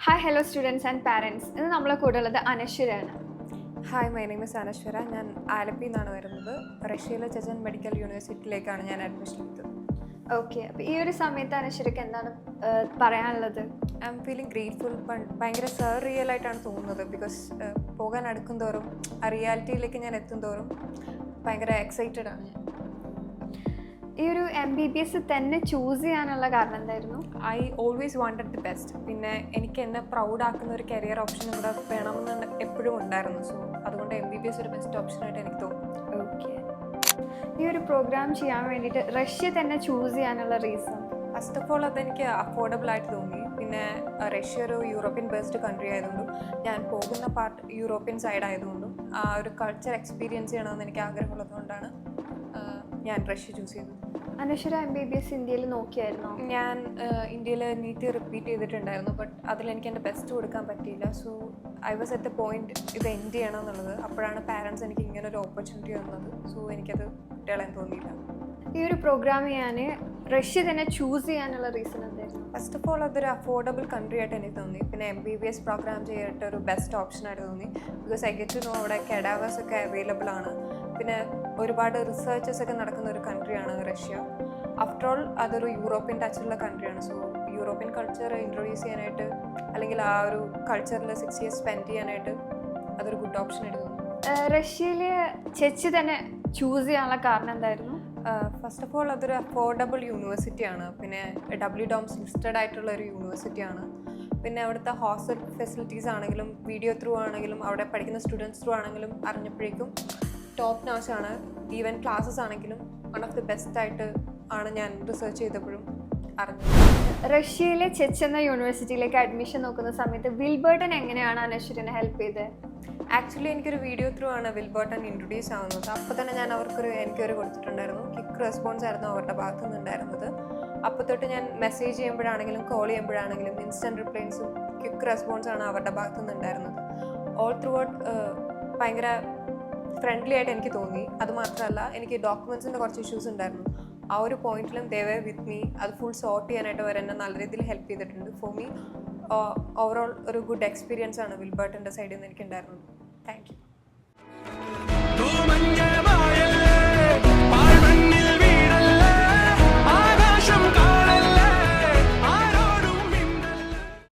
Hi hello students and parents. ഇന്ന് നമ്മളെ കൂടെ ഉള്ളത് അനശ്വരയാണ്. ഹായ്, മൈ നെയിം ഇസ് അനശ്വര. ഞാൻ ആലപ്പിയിൽ നിന്നാണ് വരുന്നത്. റഷ്യയിലെ ചെച്ചൻ മെഡിക്കൽ യൂണിവേഴ്സിറ്റിയിലേക്കാണ് ഞാൻ അഡ്മിഷൻ എടുത്തത്. ഓക്കെ, അപ്പോൾ ഈ ഒരു സമയത്ത് അനശ്വരയ്ക്ക് എന്താണ് പറയാനുള്ളത്? I M feeling grateful. ഭയങ്കര റിയൽ ആയിട്ടാണ് തോന്നുന്നത്. ബിക്കോസ് പോകാൻ അടുക്കും തോറും ആ റിയാലിറ്റിയിലേക്ക് ഞാൻ എത്തും തോറും ഭയങ്കര എക്സൈറ്റഡ് ആണ് ഞാൻ. ഈ ഒരു MBBS തന്നെ ചൂസ് ചെയ്യാനുള്ള കാരണം എന്തായിരുന്നു? I always wanted the best. പിന്നെ എനിക്ക് എന്നെ പ്രൗഡാക്കുന്ന ഒരു കരിയർ ഓപ്ഷൻ ഇവിടെ വേണമെന്ന് എപ്പോഴും ഉണ്ടായിരുന്നു. സോ അതുകൊണ്ട് MBBS ഒരു ബെസ്റ്റ് ഓപ്ഷനായിട്ട് എനിക്ക് തോന്നുന്നു. ഓക്കെ, ഈ ഒരു പ്രോഗ്രാം ചെയ്യാൻ വേണ്ടിയിട്ട് റഷ്യ തന്നെ ചൂസ് ചെയ്യാനുള്ള റീസൺ? ഫസ്റ്റ് ഓഫ് ഓൾ അതെനിക്ക് അഫോർഡബിൾ ആയിട്ട് തോന്നി. പിന്നെ റഷ്യ ഒരു യൂറോപ്യൻ ബേസ്ഡ് കൺട്രി ആയതുകൊണ്ടും ഞാൻ പോകുന്ന പാർട്ട് യൂറോപ്യൻ സൈഡ് ആയതുകൊണ്ടും ആ ഒരു കൾച്ചർ എക്സ്പീരിയൻസ് ചെയ്യണമെന്ന് എനിക്ക് ആഗ്രഹമുള്ളതുകൊണ്ടാണ് ഞാൻ റഷ്യ ചൂസ് ചെയ്തത്. അനശ്വര MBBS ഇന്ത്യയിൽ നോക്കിയായിരുന്നോ? ഞാൻ ഇന്ത്യയിൽ നീറ്റ് റിപ്പീറ്റ് ചെയ്തിട്ടുണ്ടായിരുന്നു. ബട്ട് അതിലെനിക്ക് എൻ്റെ ബെസ്റ്റ് കൊടുക്കാൻ പറ്റിയില്ല. So I was at the point ഇത് എൻഡ് ചെയ്യണം എന്നുള്ളത്. അപ്പോഴാണ് പാരൻസ് എനിക്ക് ഇങ്ങനെ ഒരു ഓപ്പർച്യൂണിറ്റി തന്നത്. സോ എനിക്കത് കുട്ടികളെ തോന്നിയില്ല. ഈ ഒരു പ്രോഗ്രാം ചെയ്യാൻ റഷ്യ തന്നെ ചൂസ് ചെയ്യാനുള്ള റീസൺ എന്തായിരുന്നു? ഫസ്റ്റ് ഓഫ് ഓൾ അതൊരു അഫോർഡബിൾ കൺട്രി ആയിട്ട് എനിക്ക് തോന്നി. പിന്നെ MBBS പ്രോഗ്രാം ചെയ്തിട്ട് ഒരു ബെസ്റ്റ് ഓപ്ഷനായിട്ട് തോന്നി. Because I get to know അവിടെ കെഡാവേഴ്സ് ഒക്കെ അവൈലബിൾ ആണ്. പിന്നെ ഒരുപാട് റിസർച്ചസ് ഒക്കെ നടക്കുന്ന ഒരു കൺട്രിയാണ് റഷ്യ. ആഫ്റ്റർ ഓൾ അതൊരു യൂറോപ്യൻ ടച്ചുള്ള കൺട്രിയാണ്. സോ യൂറോപ്യൻ കൾച്ചർ ഇൻട്രൊഡ്യൂസ് ചെയ്യാനായിട്ട് അല്ലെങ്കിൽ ആ ഒരു കൾച്ചറിൽ 6 years സ്പെൻഡ് ചെയ്യാനായിട്ട് അതൊരു ഗുഡ് ഓപ്ഷൻ ആയിട്ട് തോന്നി. റഷ്യയിൽ ചെച്ച് തന്നെ ചൂസ് ചെയ്യാനുള്ള കാരണം എന്തായിരുന്നു? ഫസ്റ്റ് ഓഫ് ഓൾ അതൊരു അഫോർഡബിൾ യൂണിവേഴ്സിറ്റിയാണ്. പിന്നെ WDOMS ലിസ്റ്റഡ് ആയിട്ടുള്ള ഒരു യൂണിവേഴ്സിറ്റിയാണ്. പിന്നെ അവിടുത്തെ ഹോസ്റ്റൽ ഫെസിലിറ്റീസ് ആണെങ്കിലും വീഡിയോ ത്രൂ ആണെങ്കിലും അവിടെ പഠിക്കുന്ന സ്റ്റുഡൻസ് ത്രൂ ആണെങ്കിലും അറിഞ്ഞപ്പോഴേക്കും ടോപ്പ് നോച്ചാണ്. ഈവൻ ക്ലാസ്സസ് ആണെങ്കിലും വൺ ഓഫ് ദി ബെസ്റ്റ് ആയിട്ട് ആണ് ഞാൻ റിസർച്ച് ചെയ്തപ്പോഴും അറിഞ്ഞത്. റഷ്യയിലെ ചെച്ച് എന്ന യൂണിവേഴ്സിറ്റിയിലേക്ക് അഡ്മിഷൻ നോക്കുന്ന സമയത്ത് വിൽബർട്ടൻ എങ്ങനെയാണ് അനശ്വരനെ ഹെൽപ്പ് ചെയ്തത്? ആക്ച്വലി എനിക്കൊരു വീഡിയോ ത്രൂ ആണ് വിൽബർട്ടൻ ഇൻട്രൊഡ്യൂസ് ആവുന്നത്. അപ്പോൾ തന്നെ ഞാൻ അവർക്കൊരു എൻക്വയറി കൊടുത്തിട്ടുണ്ടായിരുന്നു. ക്വിക്ക് റെസ്പോൺസ് ആയിരുന്നു അവരുടെ ഭാഗത്തു നിന്നുണ്ടായിരുന്നത്. അപ്പോൾ തൊട്ട് ഞാൻ മെസ്സേജ് ചെയ്യുമ്പോഴാണെങ്കിലും കോൾ ചെയ്യുമ്പോഴാണെങ്കിലും ഇൻസ്റ്റൻറ്റ് റിപ്ലൈസും ക്വിക്ക് റെസ്പോൺസാണ് അവരുടെ ഭാഗത്തു നിന്നുണ്ടായിരുന്നത്. ഓൾ ത്രൂ ഔട്ട് ഭയങ്കര ഫ്രണ്ട്ലി ആയിട്ട് എനിക്ക് തോന്നി. അതുമാത്രമല്ല, എനിക്ക് ഡോക്യുമെൻറ്റ്സിൻ്റെ കുറച്ച് ഇഷ്യൂസ് ഉണ്ടായിരുന്നു. ആ ഒരു പോയിന്റിലും ദേ വർ വിത്ത് മീ. അത് ഫുൾ സോർട്ട് ചെയ്യാനായിട്ട് അവർ എന്നെ നല്ല രീതിയിൽ ഹെൽപ്പ് ചെയ്തിട്ടുണ്ട്. ഫോർ മീ ഓവറോൾ ഒരു ഗുഡ് എക്സ്പീരിയൻസ് ആണ് വിൽബർട്ടൻ്റെ സൈഡിൽ നിന്ന് എനിക്കുണ്ടായിരുന്നത്. Thank you.